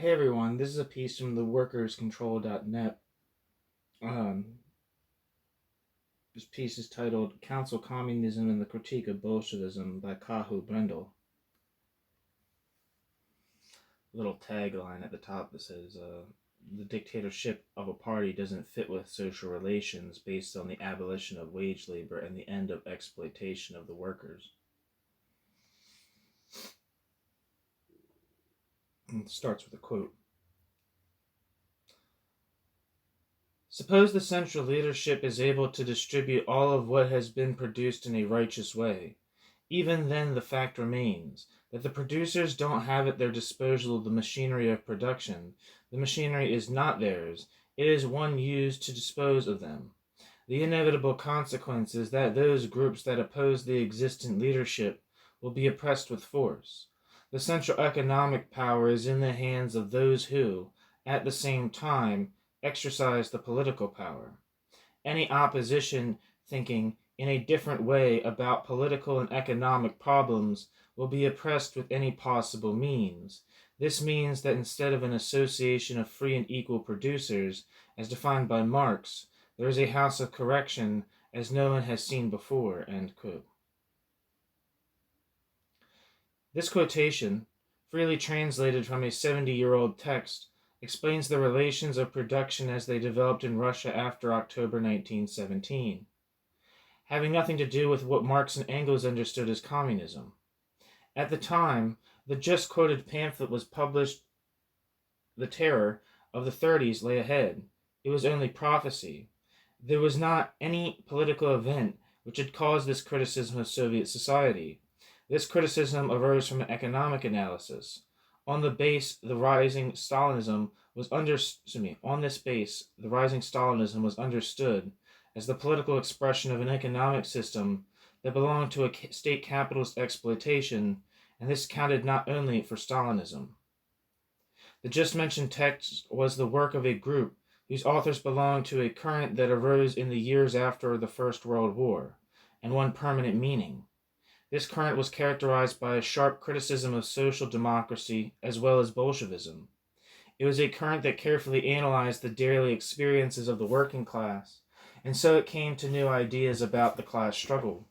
Hey everyone, this is a piece from the workerscontrol.net. Um, this piece is titled Council Communism and the Critique of Bolshevism by Cajo Brendel. Little tagline at the top that says, the dictatorship of a party doesn't fit with social relations based on the abolition of wage labor and the end of exploitation of the workers. And it starts with a quote. Suppose the central leadership is able to distribute all of what has been produced in a righteous way. Even then the fact remains that the producers don't have at their disposal the machinery of production. The machinery is not theirs. It is one used to dispose of them. The inevitable consequence is that those groups that oppose the existent leadership will be oppressed with force. The central economic power is in the hands of those who, at the same time, exercise the political power. Any opposition thinking in a different way about political and economic problems will be oppressed with any possible means. This means that instead of an association of free and equal producers, as defined by Marx, there is a house of correction as no one has seen before. End quote. This quotation, freely translated from a 70-year-old text, explains the relations of production as they developed in Russia after October 1917, having nothing to do with what Marx and Engels understood as communism. At the time, the just quoted pamphlet was published. The terror of the 30s lay ahead. It was only prophecy. There was not any political event which had caused this criticism of Soviet society. This criticism arose from an economic analysis. On this base, the rising Stalinism was understood as the political expression of an economic system that belonged to a state capitalist exploitation, and this counted not only for Stalinism. The just mentioned text was the work of a group whose authors belonged to a current that arose in the years after the First World War, and one permanent meaning. This current was characterized by a sharp criticism of social democracy as well as Bolshevism. It was a current that carefully analyzed the daily experiences of the working class, and so it came to new ideas about the class struggle.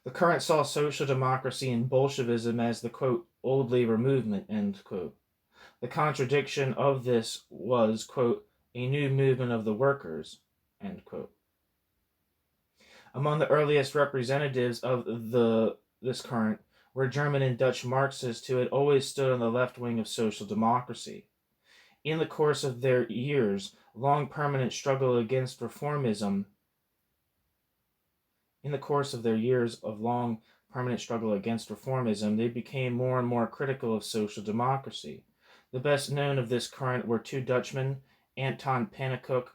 The current saw social democracy and Bolshevism as the, quote, old labor movement, end quote. The contradiction of this was, quote, a new movement of the workers, end quote. Among the earliest representatives of this current were German and Dutch Marxists who had always stood on the left wing of social democracy. In the course of their years of long permanent struggle against reformism, they became more and more critical of social democracy. The best known of this current were two Dutchmen, Anton Pannekoek,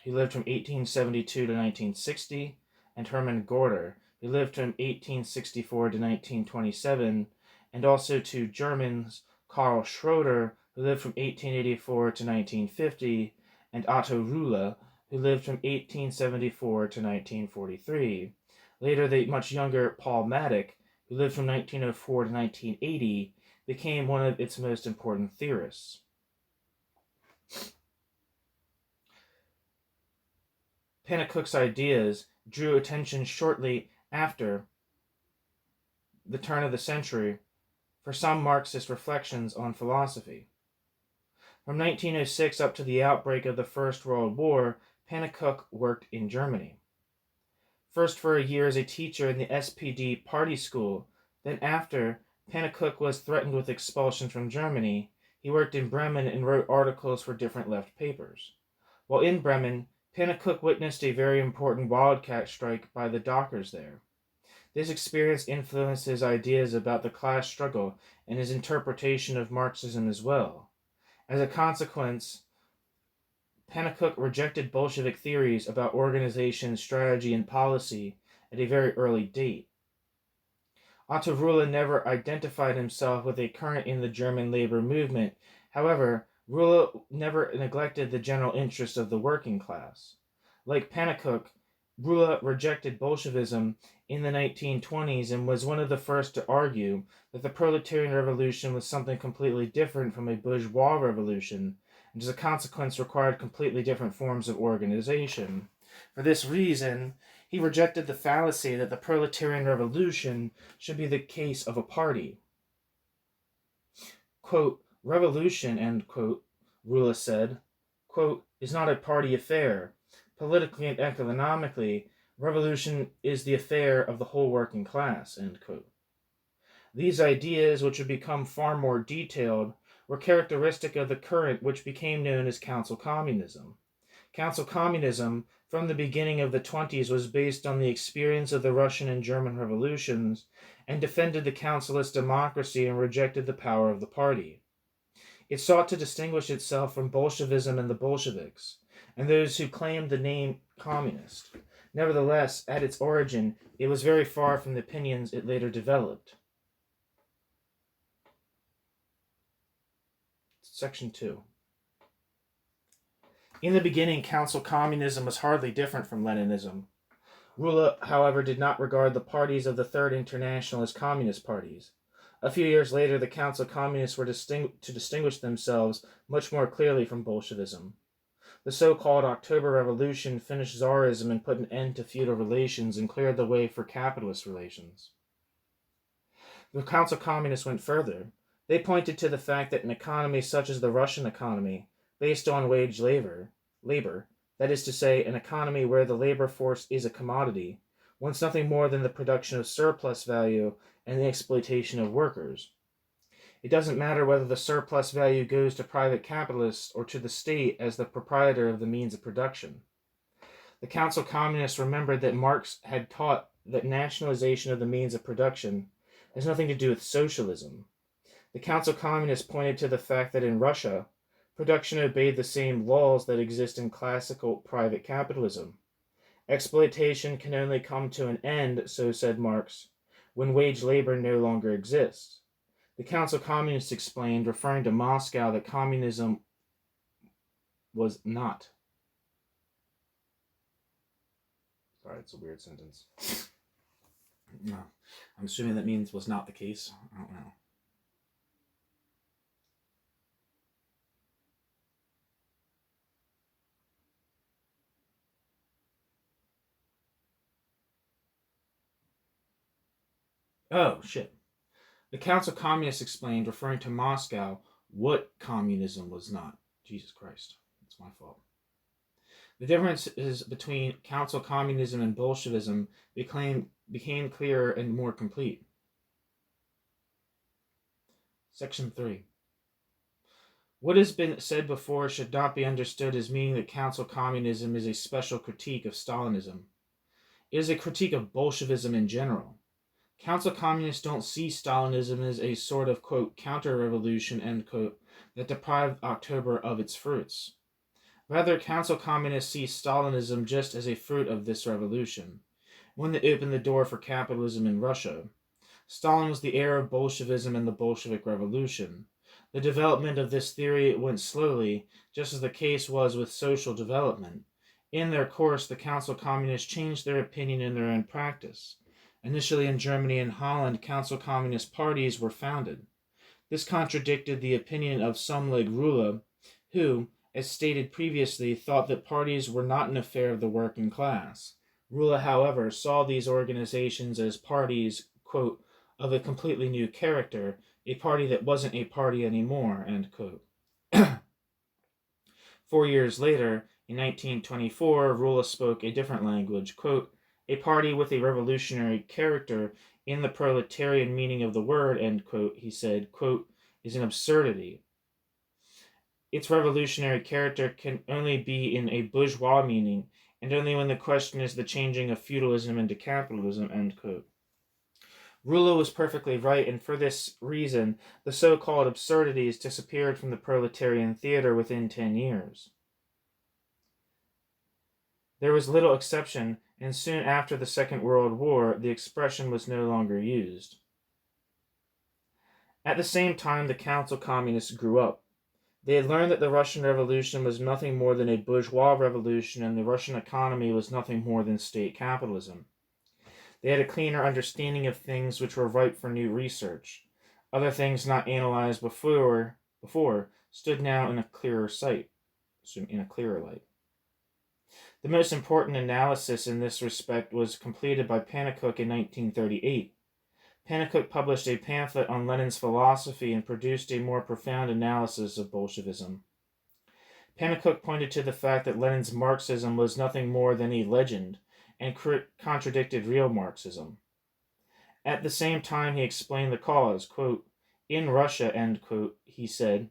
who lived from 1872 to 1960, and Herman Gorter, who lived from 1864 to 1927, and also two Germans, Karl Schroeder, who lived from 1884 to 1950, and Otto Ruhle, who lived from 1874 to 1943. Later, the much younger Paul Maddock, who lived from 1904 to 1980, became one of its most important theorists. Pannekoek's ideas drew attention shortly after the turn of the century for some Marxist reflections on philosophy. From 1906 up to the outbreak of the First World War, Pannekoek worked in Germany. First for a year as a teacher in the SPD party school, then after Pannekoek was threatened with expulsion from Germany, he worked in Bremen and wrote articles for different left papers. While in Bremen, Pannekoek witnessed a very important wildcat strike by the dockers there. This experience influenced his ideas about the class struggle and his interpretation of Marxism as well. As a consequence, Pannekoek rejected Bolshevik theories about organization, strategy, and policy at a very early date. Otto Ruhle never identified himself with a current in the German labor movement. However, Ruhle never neglected the general interest of the working class. Like Pannekoek, Ruhle rejected Bolshevism in the 1920s and was one of the first to argue that the proletarian revolution was something completely different from a bourgeois revolution, and as a consequence required completely different forms of organization. For this reason, he rejected the fallacy that the proletarian revolution should be the case of a party. Quote, revolution, end quote, Ruhle said, quote, is not a party affair. Politically and economically, revolution is the affair of the whole working class, end quote. These ideas, which have become far more detailed, were characteristic of the current which became known as Council Communism. Council Communism, from the beginning of the 20s, was based on the experience of the Russian and German revolutions and defended the councilist democracy and rejected the power of the party. It sought to distinguish itself from Bolshevism and the Bolsheviks, and those who claimed the name communist. Nevertheless, at its origin, it was very far from the opinions it later developed. Section 2. In the beginning, Council Communism was hardly different from Leninism. Ruhle, however, did not regard the parties of the Third International as communist parties. A few years later, the Council Communists were to distinguish themselves much more clearly from Bolshevism. The so-called October Revolution finished Tsarism and put an end to feudal relations and cleared the way for capitalist relations. The Council Communists went further. They pointed to the fact that an economy such as the Russian economy, based on wage labor, that is to say, an economy where the labor force is a commodity, wants nothing more than the production of surplus value and the exploitation of workers. It doesn't matter whether the surplus value goes to private capitalists or to the state as the proprietor of the means of production. The Council Communists remembered that Marx had taught that nationalization of the means of production has nothing to do with socialism. The Council Communists pointed to the fact that in Russia, production obeyed the same laws that exist in classical private capitalism. Exploitation can only come to an end, so said Marx, when wage labor no longer exists. The Council Communists explained, referring to Moscow, that communism was not. Sorry, it's a weird sentence. No, I'm assuming that means was not the case. I don't know. Oh, shit. The Council Communists explained, referring to Moscow, what communism was not. Jesus Christ. That's my fault. The differences between Council Communism and Bolshevism became clearer and more complete. Section 3. What has been said before should not be understood as meaning that Council Communism is a special critique of Stalinism. It is a critique of Bolshevism in general. Council Communists don't see Stalinism as a sort of, quote, counter-revolution, end quote, that deprived October of its fruits. Rather, Council Communists see Stalinism just as a fruit of this revolution, one that opened the door for capitalism in Russia. Stalin was the heir of Bolshevism and the Bolshevik Revolution. The development of this theory went slowly, just as the case was with social development. In their course, the Council Communists changed their opinion in their own practice. Initially in Germany and Holland, Council Communist parties were founded. This contradicted the opinion of some like Ruhle, who, as stated previously, thought that parties were not an affair of the working class. Ruhle, however, saw these organizations as parties, quote, of a completely new character, a party that wasn't a party anymore, end quote. 4 years later, in 1924, Ruhle spoke a different language, quote, a party with a revolutionary character in the proletarian meaning of the word, end quote, he said, quote, is an absurdity. Its revolutionary character can only be in a bourgeois meaning, and only when the question is the changing of feudalism into capitalism, end quote. Ruhle was perfectly right, and for this reason, the so-called absurdities disappeared from the proletarian theater within 10 years. There was little exception, and soon after the Second World War, the expression was no longer used. At the same time, the Council Communists grew up. They had learned that the Russian Revolution was nothing more than a bourgeois revolution, and the Russian economy was nothing more than state capitalism. They had a cleaner understanding of things which were ripe for new research. Other things not analyzed before stood now in a clearer light. The most important analysis in this respect was completed by Pannekoek in 1938. Pannekoek published a pamphlet on Lenin's philosophy and produced a more profound analysis of Bolshevism. Pannekoek pointed to the fact that Lenin's Marxism was nothing more than a legend and contradicted real Marxism. At the same time, he explained the cause. Quote, "In Russia," end quote, he said,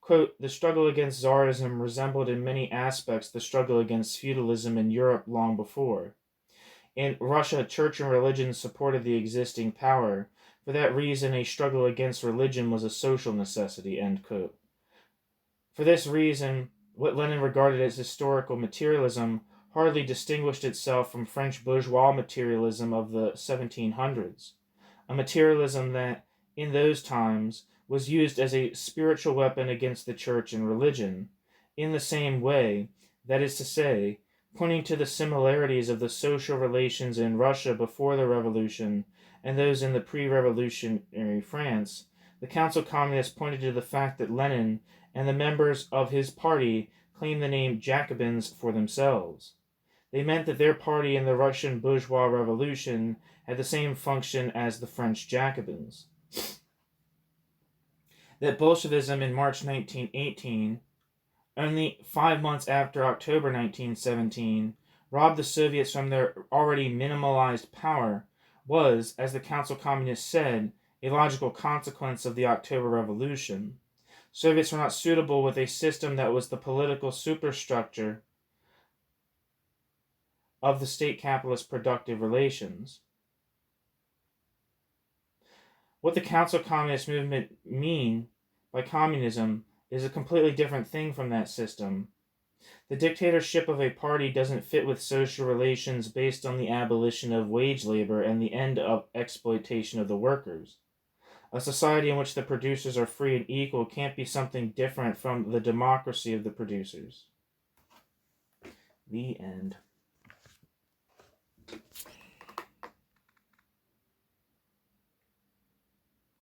quote, "the struggle against Tsarism resembled in many aspects the struggle against feudalism in Europe long before. In Russia, church and religion supported the existing power. For that reason, a struggle against religion was a social necessity," end quote. For this reason, what Lenin regarded as historical materialism hardly distinguished itself from French bourgeois materialism of the 1700s, a materialism that, in those times, was used as a spiritual weapon against the church and religion, in the same way, that is to say, pointing to the similarities of the social relations in Russia before the Revolution and those in the pre-revolutionary France. The Council Communists pointed to the fact that Lenin and the members of his party claimed the name Jacobins for themselves. They meant that their party in the Russian bourgeois revolution had the same function as the French Jacobins. That Bolshevism in March 1918, only 5 months after October 1917, robbed the Soviets from their already minimalized power was, as the Council Communists said, a logical consequence of the October Revolution. Soviets were not suitable with a system that was the political superstructure of the state capitalist productive relations. What the Council Communist movement mean by communism is a completely different thing from that system. The dictatorship of a party doesn't fit with social relations based on the abolition of wage labor and the end of exploitation of the workers. A society in which the producers are free and equal can't be something different from the democracy of the producers. The end.